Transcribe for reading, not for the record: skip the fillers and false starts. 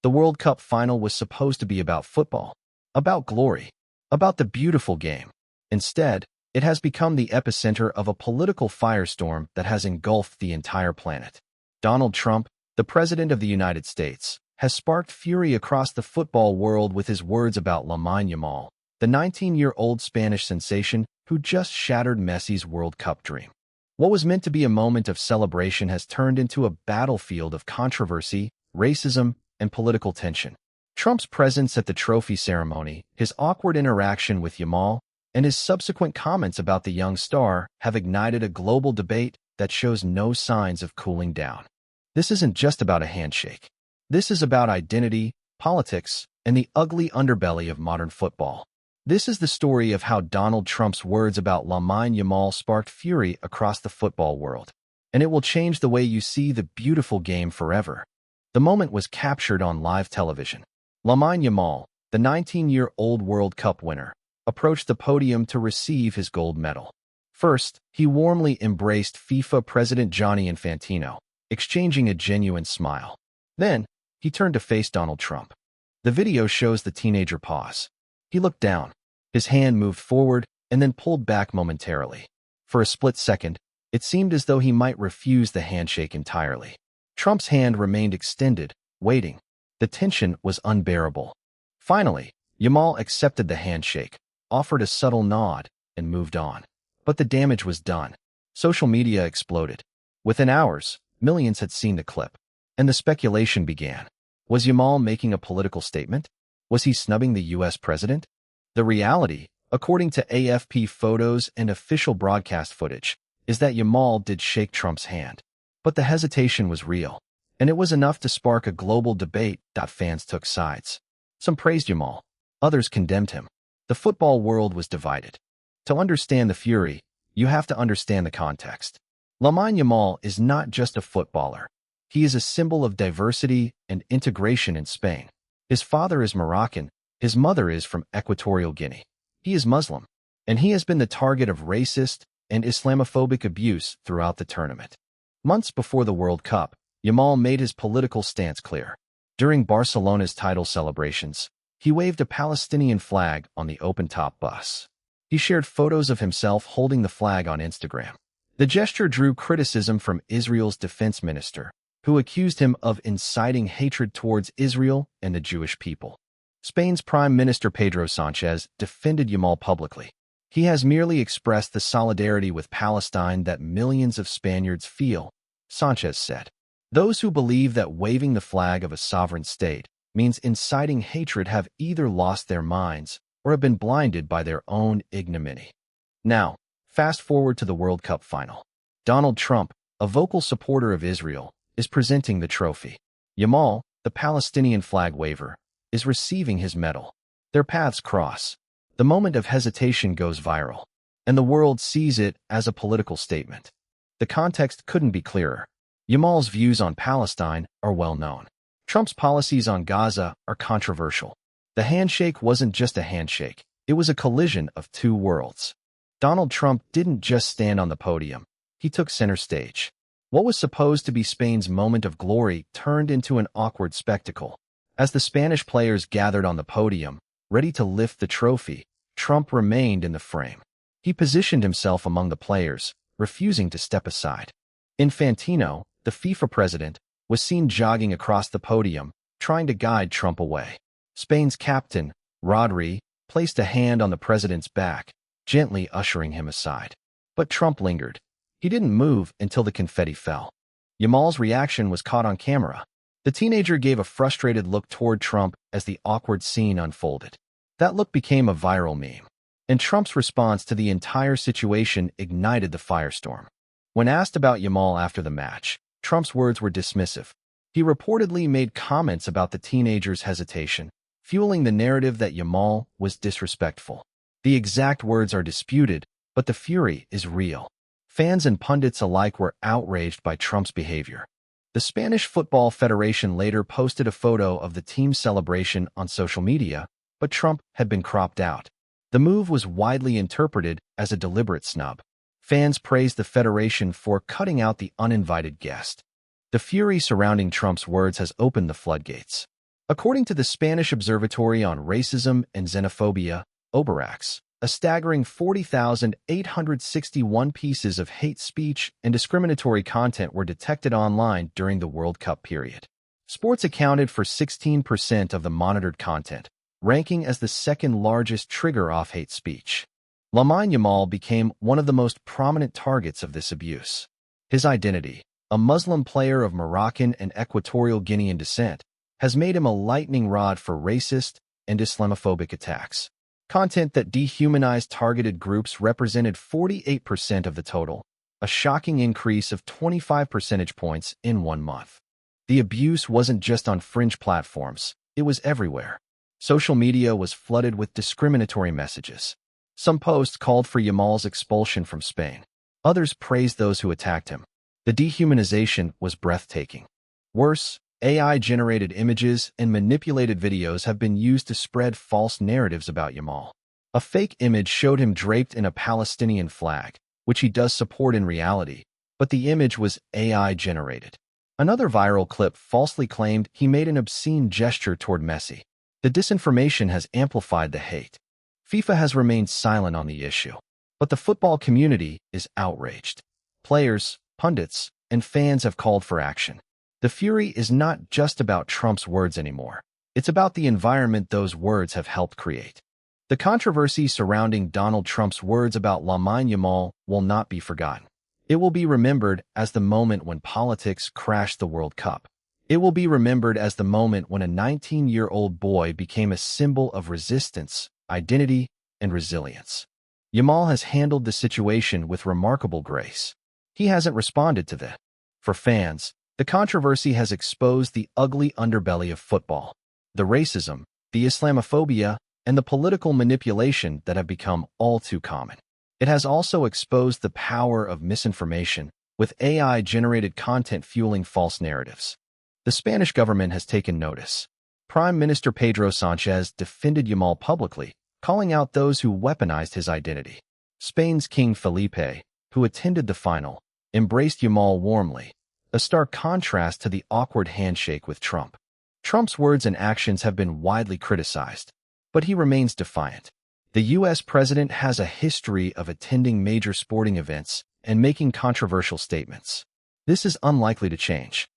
The World Cup final was supposed to be about football, about glory, about the beautiful game. Instead, it has become the epicenter of a political firestorm that has engulfed the entire planet. Donald Trump, the President of the United States, has sparked fury across the football world with his words about Lamine Yamal, the 19-year-old Spanish sensation who just shattered Messi's World Cup dream. What was meant to be a moment of celebration has turned into a battlefield of controversy, racism, and political tension. Trump's presence at the trophy ceremony, his awkward interaction with Yamal, and his subsequent comments about the young star have ignited a global debate that shows no signs of cooling down. This isn't just about a handshake. This is about identity, politics, and the ugly underbelly of modern football. This is the story of how Donald Trump's words about Lamine Yamal sparked fury across the football world, and it will change the way you see the beautiful game forever. The moment was captured on live television. Lamine Yamal, the 19-year-old World Cup winner, approached the podium to receive his gold medal. First, he warmly embraced FIFA President Gianni Infantino, exchanging a genuine smile. Then, he turned to face Donald Trump. The video shows the teenager pause. He looked down. His hand moved forward and then pulled back momentarily. For a split second, it seemed as though he might refuse the handshake entirely. Trump's hand remained extended, waiting. The tension was unbearable. Finally, Yamal accepted the handshake, offered a subtle nod, and moved on. But the damage was done. Social media exploded. Within hours, millions had seen the clip. And the speculation began. Was Yamal making a political statement? Was he snubbing the U.S. president? The reality, according to AFP photos and official broadcast footage, is that Yamal did shake Trump's hand. But the hesitation was real, and it was enough to spark a global debate. Fans took sides. Some praised Yamal, others condemned him. The football world was divided. To understand the fury, you have to understand the context. Lamine Yamal is not just a footballer. He is a symbol of diversity and integration in Spain. His father is Moroccan, his mother is from Equatorial Guinea. He is Muslim, and he has been the target of racist and Islamophobic abuse throughout the tournament. Months before the World Cup, Yamal made his political stance clear. During Barcelona's title celebrations, he waved a Palestinian flag on the open-top bus. He shared photos of himself holding the flag on Instagram. The gesture drew criticism from Israel's defense minister, who accused him of inciting hatred towards Israel and the Jewish people. Spain's Prime Minister Pedro Sánchez defended Yamal publicly. He has merely expressed the solidarity with Palestine that millions of Spaniards feel, Sánchez said. Those who believe that waving the flag of a sovereign state means inciting hatred have either lost their minds or have been blinded by their own ignominy. Now, fast forward to the World Cup final. Donald Trump, a vocal supporter of Israel, is presenting the trophy. Yamal, the Palestinian flag waver, is receiving his medal. Their paths cross. The moment of hesitation goes viral, and the world sees it as a political statement. The context couldn't be clearer. Yamal's views on Palestine are well known. Trump's policies on Gaza are controversial. The handshake wasn't just a handshake. It was a collision of two worlds. Donald Trump didn't just stand on the podium. He took center stage. What was supposed to be Spain's moment of glory turned into an awkward spectacle. As the Spanish players gathered on the podium, ready to lift the trophy, Trump remained in the frame. He positioned himself among the players, refusing to step aside. Infantino, the FIFA president, was seen jogging across the podium, trying to guide Trump away. Spain's captain, Rodri, placed a hand on the president's back, gently ushering him aside. But Trump lingered. He didn't move until the confetti fell. Yamal's reaction was caught on camera. The teenager gave a frustrated look toward Trump as the awkward scene unfolded. That look became a viral meme, and Trump's response to the entire situation ignited the firestorm. When asked about Yamal after the match, Trump's words were dismissive. He reportedly made comments about the teenager's hesitation, fueling the narrative that Yamal was disrespectful. The exact words are disputed, but the fury is real. Fans and pundits alike were outraged by Trump's behavior. The Spanish Football Federation later posted a photo of the team's celebration on social media, but Trump had been cropped out. The move was widely interpreted as a deliberate snub. Fans praised the federation for cutting out the uninvited guest. The fury surrounding Trump's words has opened the floodgates. According to the Spanish Observatory on Racism and Xenophobia, OBERAX, a staggering 40,861 pieces of hate speech and discriminatory content were detected online during the World Cup period. Sports accounted for 16% of the monitored content, ranking as the second-largest trigger of hate speech. Lamine Yamal became one of the most prominent targets of this abuse. His identity, a Muslim player of Moroccan and Equatorial Guinean descent, has made him a lightning rod for racist and Islamophobic attacks. Content that dehumanized targeted groups represented 48% of the total, a shocking increase of 25 percentage points in 1 month. The abuse wasn't just on fringe platforms, it was everywhere. Social media was flooded with discriminatory messages. Some posts called for Yamal's expulsion from Spain. Others praised those who attacked him. The dehumanization was breathtaking. Worse, AI-generated images and manipulated videos have been used to spread false narratives about Yamal. A fake image showed him draped in a Palestinian flag, which he does support in reality, but the image was AI-generated. Another viral clip falsely claimed he made an obscene gesture toward Messi. The disinformation has amplified the hate. FIFA has remained silent on the issue, but the football community is outraged. Players, pundits, and fans have called for action. The fury is not just about Trump's words anymore. It's about the environment those words have helped create. The controversy surrounding Donald Trump's words about Lamine Yamal will not be forgotten. It will be remembered as the moment when politics crashed the World Cup. It will be remembered as the moment when a 19-year-old boy became a symbol of resistance, identity, and resilience. Yamal has handled the situation with remarkable grace. He hasn't responded to that. For fans, the controversy has exposed the ugly underbelly of football, the racism, the Islamophobia, and the political manipulation that have become all too common. It has also exposed the power of misinformation, with AI-generated content fueling false narratives. The Spanish government has taken notice. Prime Minister Pedro Sánchez defended Yamal publicly, calling out those who weaponized his identity. Spain's King Felipe, who attended the final, embraced Yamal warmly, a stark contrast to the awkward handshake with Trump. Trump's words and actions have been widely criticized, but he remains defiant. The U.S. president has a history of attending major sporting events and making controversial statements. This is unlikely to change.